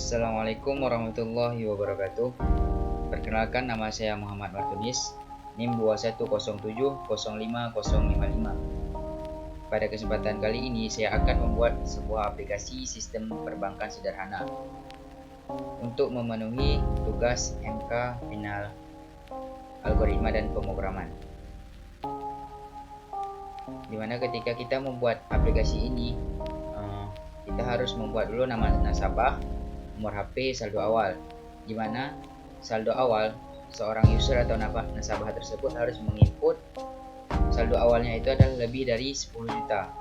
Assalamualaikum warahmatullahi wabarakatuh. Perkenalkan, nama saya Muhammad Martunis, NIM 210705055. Pada kesempatan kali ini saya akan membuat sebuah aplikasi sistem perbankan sederhana untuk memenuhi tugas MK final algoritma dan pemrograman. Dimana ketika kita membuat aplikasi ini, kita harus membuat dulu nama nasabah, nomor HP, saldo awal. Di mana saldo awal seorang user atau nasabah tersebut harus menginput saldo awalnya itu adalah lebih dari 10 juta.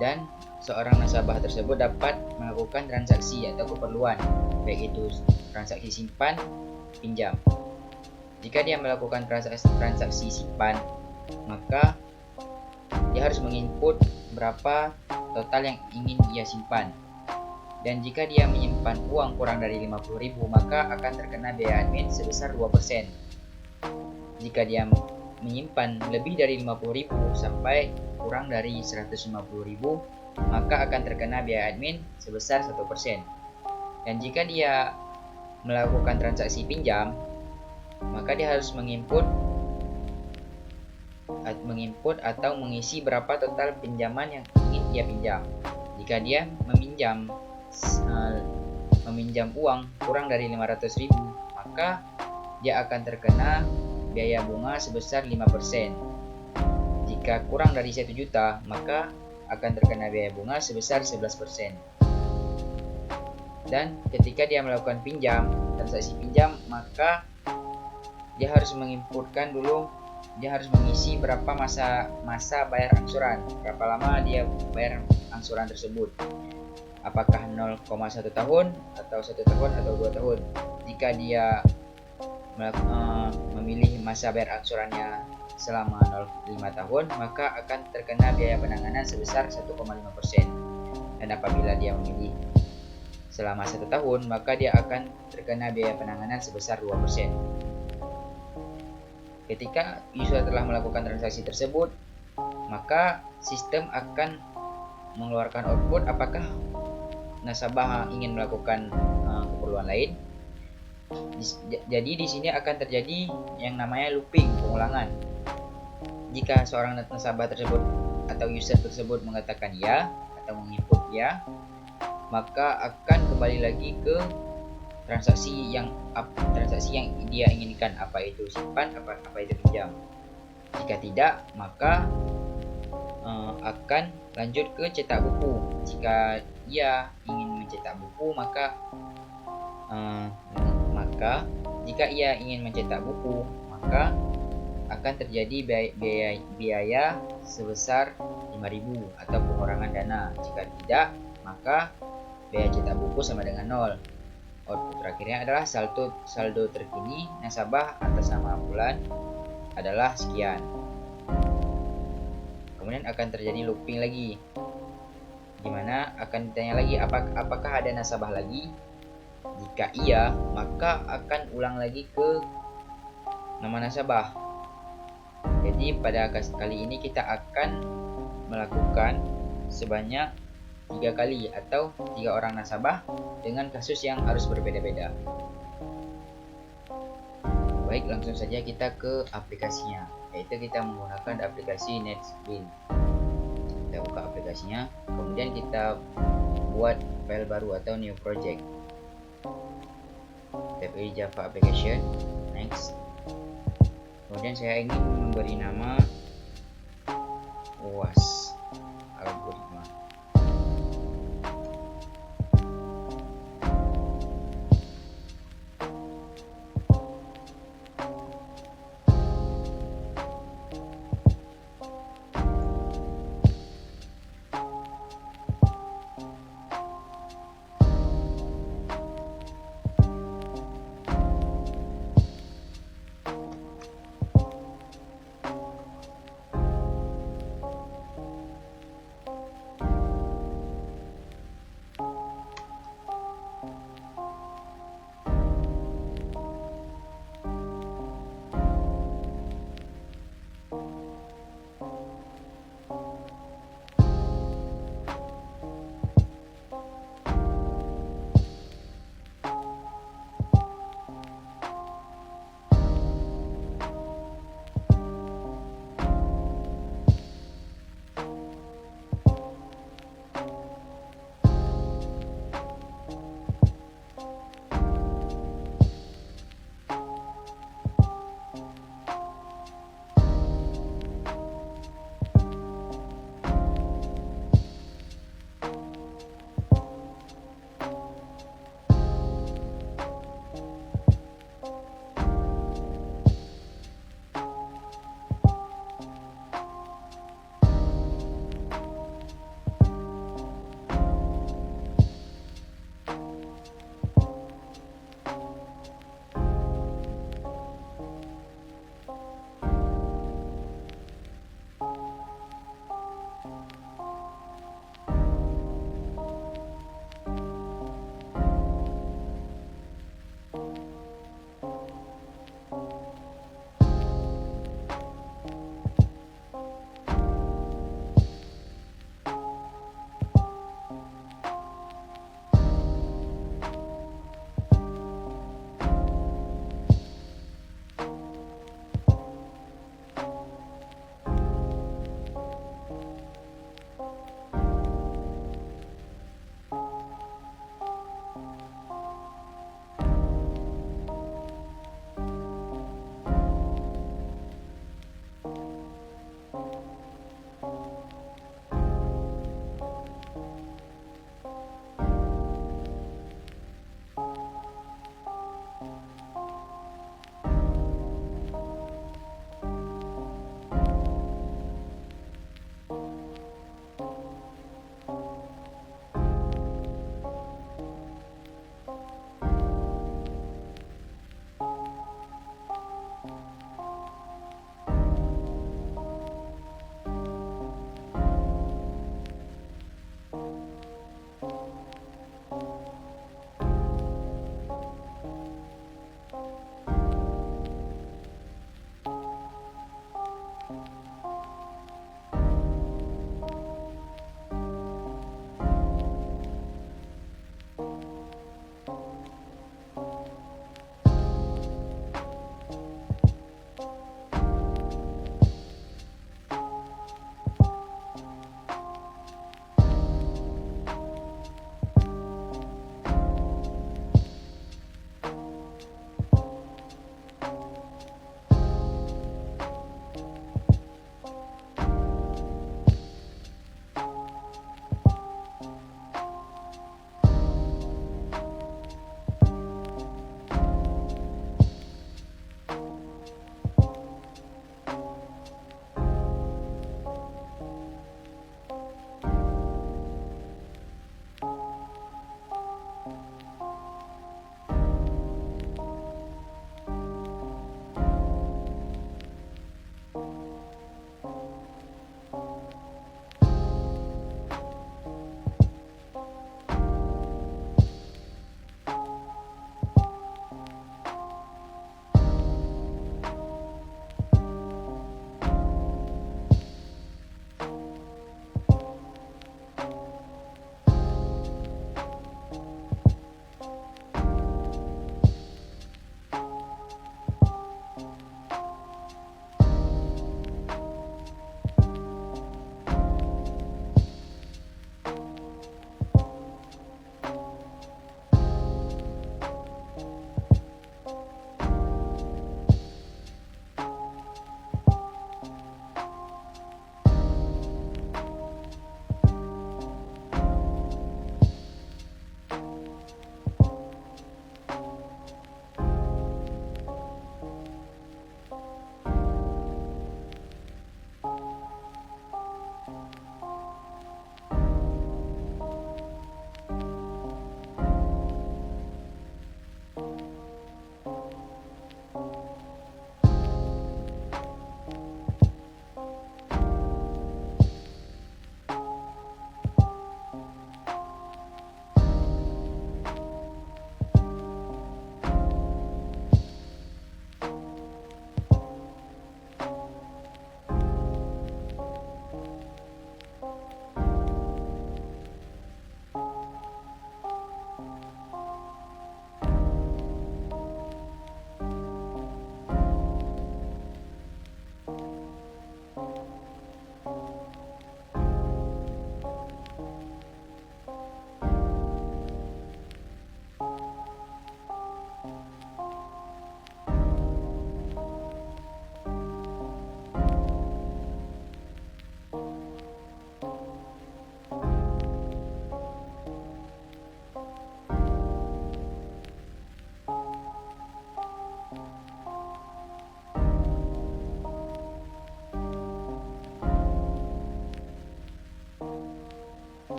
Dan seorang nasabah tersebut dapat melakukan transaksi atau keperluan, baik itu transaksi simpan, pinjam. Jika dia melakukan transaksi simpan, maka dia harus menginput berapa total yang ingin dia simpan. Dan jika dia menyimpan uang kurang dari 50.000, maka akan terkena biaya admin sebesar 2%. Jika dia menyimpan lebih dari 50.000 sampai kurang dari 150.000, maka akan terkena biaya admin sebesar 1%. Dan jika dia melakukan transaksi pinjam, maka dia harus menginput atau mengisi berapa total pinjaman yang ingin dia pinjam. Jika dia meminjam uang kurang dari 500.000, maka dia akan terkena biaya bunga sebesar 5%. Jika kurang dari 1 juta, maka akan terkena biaya bunga sebesar 11%. Dan ketika dia melakukan transaksi pinjam, maka dia harus dia harus mengisi berapa masa bayar angsuran, berapa lama dia bayar angsuran tersebut. Apakah 0,1 tahun atau 1 tahun atau 2 tahun. Jika dia memilih masa bayar angsurannya selama 0,5 tahun, maka akan terkena biaya penanganan sebesar 1,5%. Dan apabila dia memilih selama 1 tahun, maka dia akan terkena biaya penanganan sebesar 2%. Ketika user telah melakukan transaksi tersebut, maka sistem akan mengeluarkan output apakah nasabah ingin melakukan keperluan lain. Jadi di sini akan terjadi yang namanya looping, pengulangan. Jika seorang nasabah tersebut atau user tersebut mengatakan ya atau menginput ya, maka akan kembali lagi ke transaksi yang dia inginkan, apa itu simpan, apa itu pinjam. Jika tidak, maka akan lanjut ke cetak buku. Jika ia ingin mencetak buku, maka jika ia ingin mencetak buku, maka akan terjadi biaya sebesar 5.000 atau pengurangan dana. Jika tidak, maka biaya cetak buku sama dengan 0. Output terakhirnya adalah saldo terkini nasabah atas nama bulan adalah sekian. Kemudian akan terjadi looping lagi, dimana akan ditanya lagi apakah ada nasabah lagi. Jika iya, maka akan ulang lagi ke nama nasabah. Jadi pada kali ini kita akan melakukan sebanyak 3 kali atau 3 orang nasabah dengan kasus yang harus berbeda-beda. Baik, langsung saja kita ke aplikasinya, yaitu kita menggunakan aplikasi NetScreen. Kita buka aplikasinya, kemudian kita buat file baru atau new project. Kita pilih Java application, next. Kemudian saya ingin memberi nama UAS algoritma.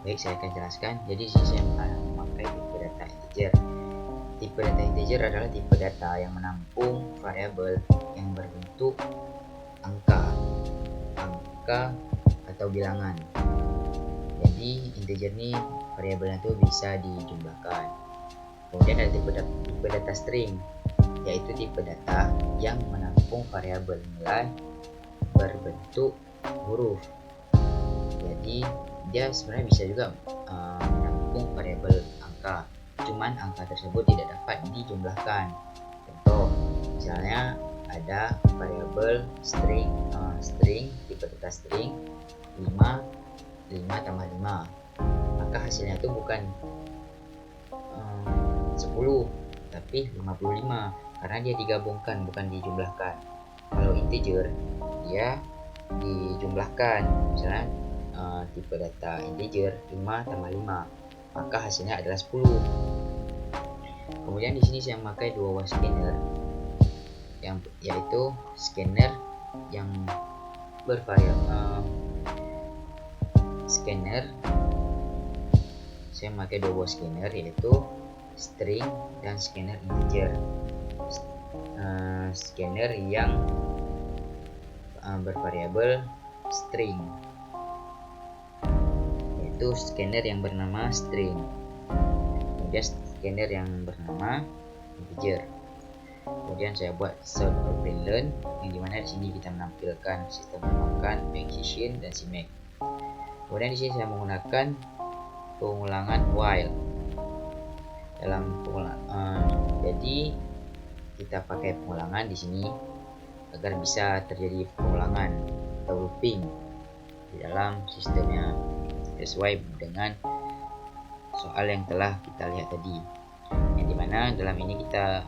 Baik, saya akan jelaskan. Jadi di sini saya memakai tipe data integer. Tipe data integer adalah tipe data yang menampung variabel yang berbentuk angka atau bilangan. Jadi integer ini variabelnya itu bisa dijumlahkan. Kemudian ada tipe data string, yaitu tipe data yang menampung variabel nilai berbentuk huruf. Jadi dia sebenarnya bisa juga menampung variabel angka, cuman angka tersebut tidak dapat dijumlahkan. Contoh, misalnya ada variabel string tipe data string 5 tambah 5, maka hasilnya itu bukan 10 tapi 55 karena dia digabungkan bukan dijumlahkan. Kalau integer dia dijumlahkan, misalnya tipe data integer 5 tambah 5, maka hasilnya adalah 10. Kemudian di sini saya memakai dua buah scanner, yaitu scanner yang bervariabel. Saya memakai dua buah scanner, yaitu string dan scanner integer. Scanner yang bervariabel string, yaitu scanner yang bernama string, kemudian scanner yang bernama integer. Kemudian saya buat sort operand, yang dimana di sini kita menampilkan sistem makan, maxition, dan cmax. Kemudian di sini saya menggunakan pengulangan while dalam jadi kita pakai pengulangan di sini agar bisa terjadi pengulangan atau looping di dalam sistemnya sesuai dengan soal yang telah kita lihat tadi, yang dimana dalam ini kita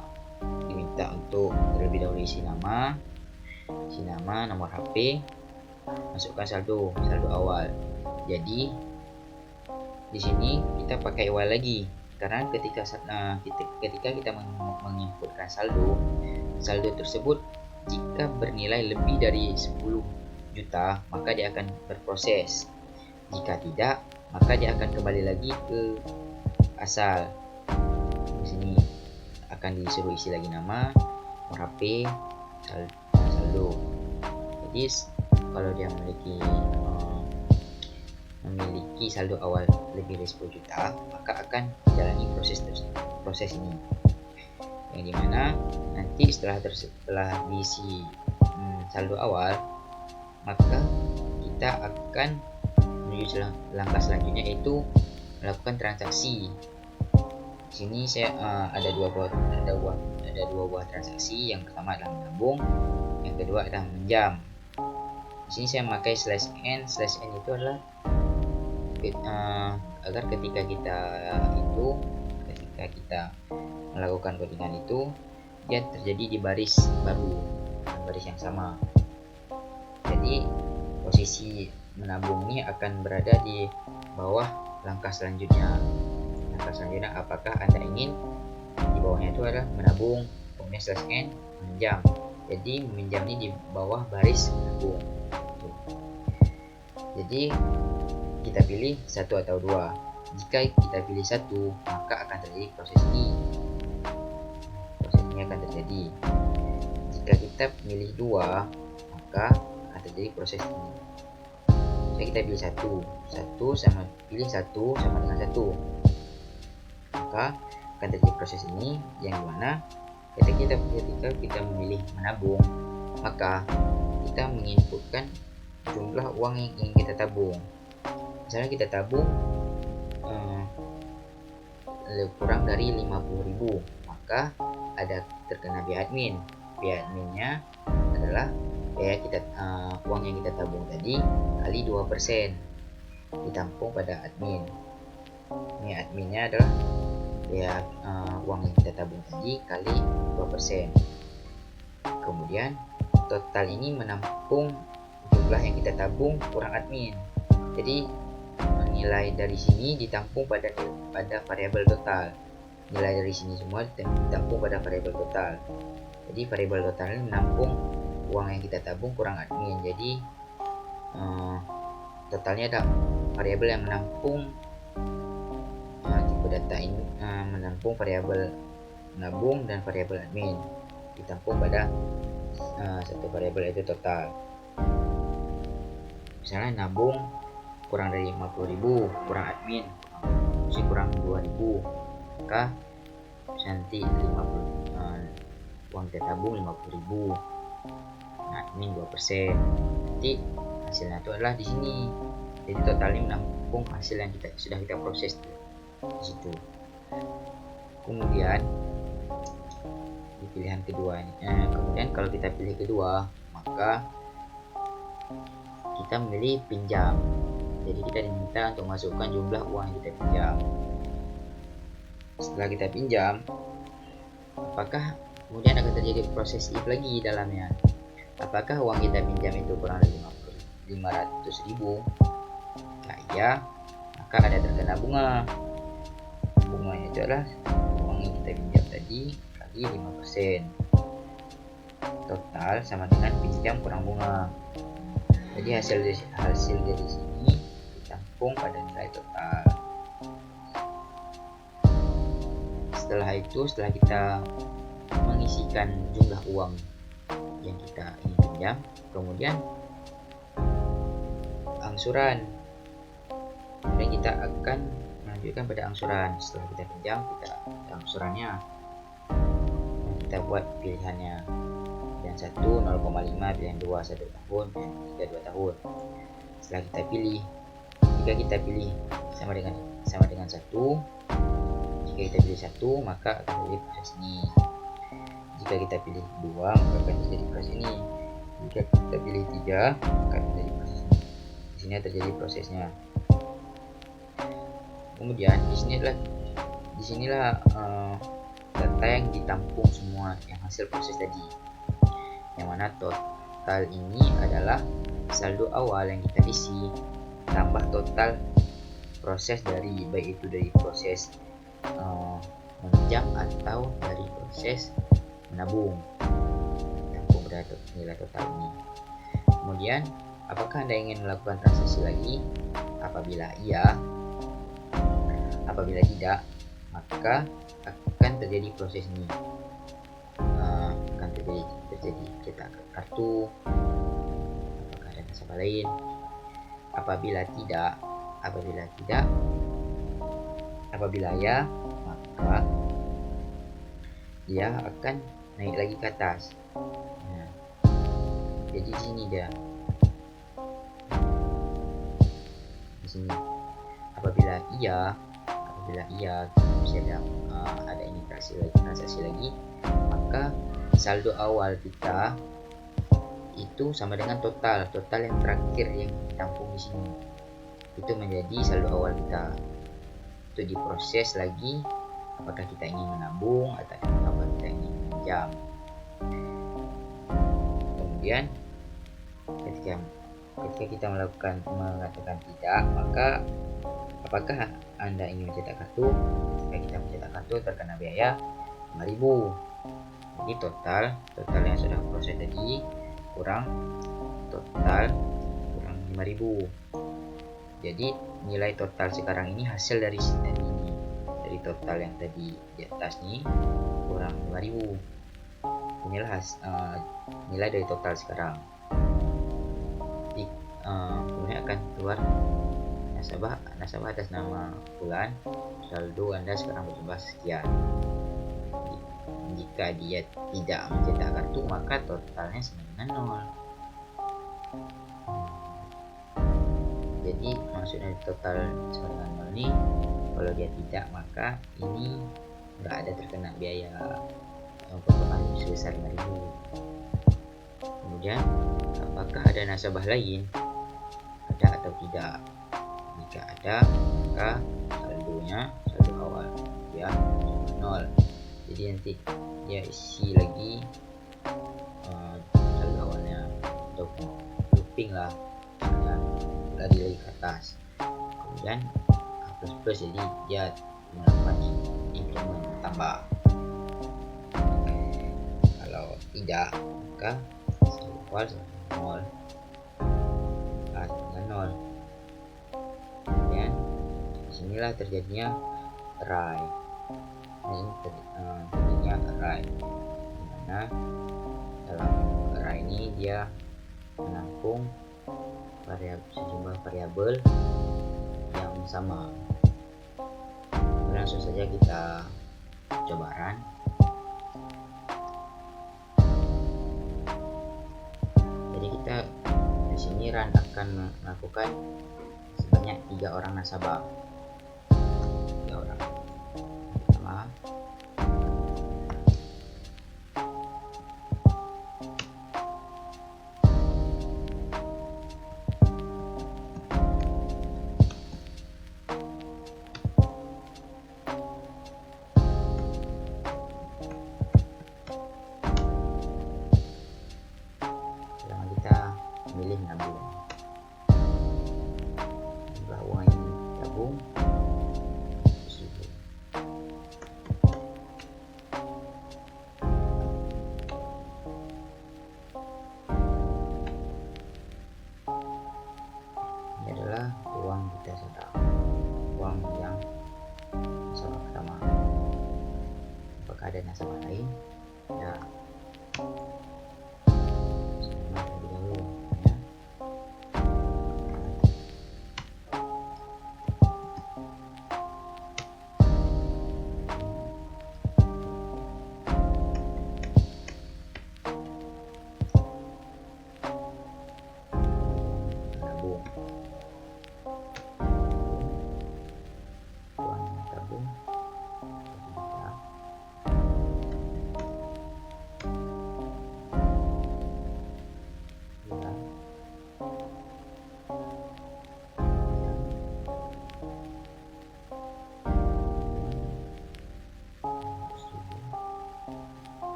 diminta untuk terlebih dahulu isi nama, nomor HP, masukkan saldo awal. Jadi di sini kita pakai while lagi, karena ketika kita menginputkan saldo tersebut jika bernilai lebih dari 10 juta maka dia akan berproses. Jika tidak, maka dia akan kembali lagi ke asal. Di sini akan disuruh isi lagi nama, nomor HP, saldo. Jadi kalau dia memiliki saldo awal lebih dari 10 juta, maka akan menjalani proses ini, yang dimana nanti setelah diisi saldo awal, maka kita akan menuju langkah selanjutnya, yaitu melakukan transaksi. Di sini saya ada dua buah transaksi. Yang pertama adalah menabung, yang kedua adalah meminjam. Di sini saya memakai /n. /n itu adalah agar ketika kita melakukan codingan itu, dia terjadi di baris baru, baris yang sama. Jadi posisi menabung ini akan berada di bawah langkah selanjutnya. Apakah Anda ingin di bawahnya itu adalah menabung, kemudian /n meminjam. Jadi meminjam ini di bawah baris menabung. Jadi kita pilih satu atau dua. Jika kita pilih satu, maka akan terjadi proses ini. Proses ini akan terjadi. Jika kita pilih dua, maka akan terjadi proses ini. Jika kita pilih satu sama dengan satu, maka akan terjadi proses ini, yang dimana ketika kita memilih menabung, maka kita menginputkan jumlah uang yang ingin kita tabung. Misalnya kita tabung kurang dari 50.000, maka ada terkena biaya admin. Biaya adminnya adalah biaya uang yang kita tabung tadi kali 2% ditampung pada admin. Ini adminnya adalah biaya uang yang kita tabung tadi kali 2%. Kemudian total ini menampung jumlah yang kita tabung kurang admin. Jadi nilai dari sini ditampung pada variabel total. Nilai dari sini semua ditampung pada variabel total. Jadi variabel total ini menampung uang yang kita tabung kurang admin. Jadi totalnya ada variabel yang menampung data ini menampung variabel nabung dan variabel admin, ditampung pada satu variabel yaitu total. Misalnya nabung kurang dari 50.000, kurang admin mesti kurang 2.000, maka nanti 50 uang kita tabung 50.000, admin 2%. Nanti hasilnya itu adalah di sini. Jadi totalnya menampung hasil yang sudah kita proses di situ. Kemudian di pilihan kedua ini, kemudian kalau kita pilih kedua, maka kita memilih pinjam. Jadi kita diminta untuk masukkan jumlah uang yang kita pinjam. Setelah kita pinjam, apakah kemudian akan terjadi proses if lagi di dalamnya? Apakah uang kita pinjam itu kurang dari 500.000? Nah iya, maka ada terkena bunga. Bunganya itu adalah uang yang kita pinjam tadi kali 5%. Total sama dengan pinjam kurang bunga. Jadi hasil dari sini ditampung pada nilai total. Setelah itu, setelah kita mengisikan jumlah uang yang kita ingin pinjam, kemudian angsuran. Kemudian kita akan melanjutkan pada angsuran. Setelah kita pinjam, kita angsurannya. Kita buat pilihannya. Pilihan 1 0,5, pilihan 2 1 tahun, pilihan 3 2 tahun. Setelah kita pilih, jika kita pilih sama dengan 1, jika kita pilih 1 maka akan terjadi proses ini. Jika kita pilih 2 maka akan terjadi proses ini. Jika kita pilih 3 maka akan terjadi proses ini. Di sini terjadi prosesnya. Kemudian di sinilah data yang ditampung semua yang hasil proses tadi. Yang mana total ini adalah saldo awal yang kita isi tambah total proses dari baik itu dari proses meminjam atau dari proses menabung, tampung pada nilai total ini. Kemudian apakah Anda ingin melakukan transaksi lagi? Apabila iya, apabila tidak, maka akan terjadi proses ini. Akan terjadi cetak kartu, apakah ada nasabah lain. Apabila ya, maka dia akan naik lagi ke atas. Nah, jadi di sini dia. Di sini. Apabila iya, misalnya ada ini transaksi lagi, maka saldo awal kita itu sama dengan total yang terakhir yang ditampung di sini. Itu menjadi saldo awal kita. Itu diproses lagi apakah kita ingin menabung atau apakah kita ingin meminjam. Kemudian ketika kita mengatakan tidak, maka apakah Anda ingin mencetak kartu? Jika kita mencetak kartu terkena biaya 5.000. Jadi total yang sudah proses tadi kurang total kurang 5.000. Jadi nilai total sekarang ini hasil dari ini, dari total yang tadi di atas nih kurang 5.000. Inilah nilai dari total sekarang. Kemudian akan keluar nasabah atas nama bulan, saldo Anda sekarang berjumlah sekian. Jika dia tidak mencetak kartu maka totalnya sama dengan 0. Jadi maksudnya total sama dengan 0 nih, kalau dia tidak maka ini nggak ada terkena biaya potongan sebesar 5.000. Kemudian apakah ada nasabah lain? Ada atau tidak? Jika ada maka saldo awal ya 0. Jadi nanti dia isi lagi saldo awalnya untuk looping lah, lari ke atas. Kemudian plus jadi dia melakukan increment tambah. Kalau tidak maka saldo awal sama 0 dengan 0. Kemudian disinilah terjadinya array. Ini tadinya array, dimana dalam array ini dia menampung sejumlah variabel yang sama. Langsung saja kita coba run. Jadi kita di sini run akan melakukan sebanyak 3 orang nasabah. 3 orang. Pertama, kita memilih nabung. Jumlah uang yang tabung 100.000. Ini adalah uang kita setor, uang yang nasabah pertama. Apakah ada nasabah lain? Ya.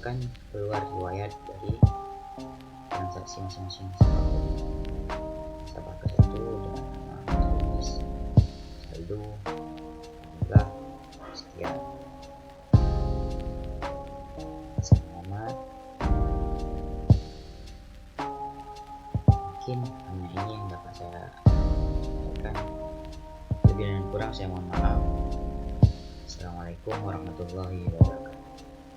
Akan keluar riwayat dari transaksi masing-masing nasabah ke satu dengan nama jenis saldo jumlah sekian, nama. Mungkin hanya ini yang dapat saya sampaikan. Lebih dan kurang saya mohon maaf. Assalamualaikum warahmatullahi wabarakatuh.